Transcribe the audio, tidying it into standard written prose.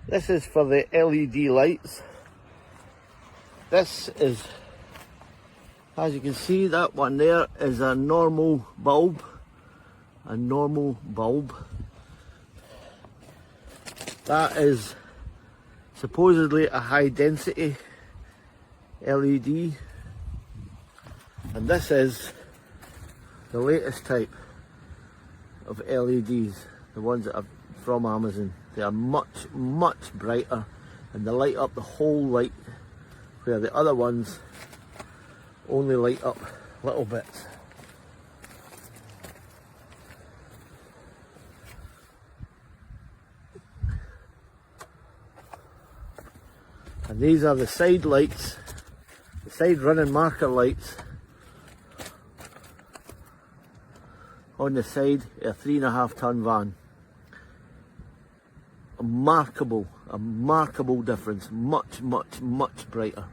This is for the LED lights. This is, as you can see, that one there is a normal bulb. A normal bulb. That is supposedly a high density LED. And this is the latest type of LEDs, the ones that are from Amazon. They are much, much brighter and they light up the whole light, where the other ones only light up little bits. And these are the side lights, the side running marker lights on the side of a 3.5 ton van. A remarkable difference, much, much, much brighter.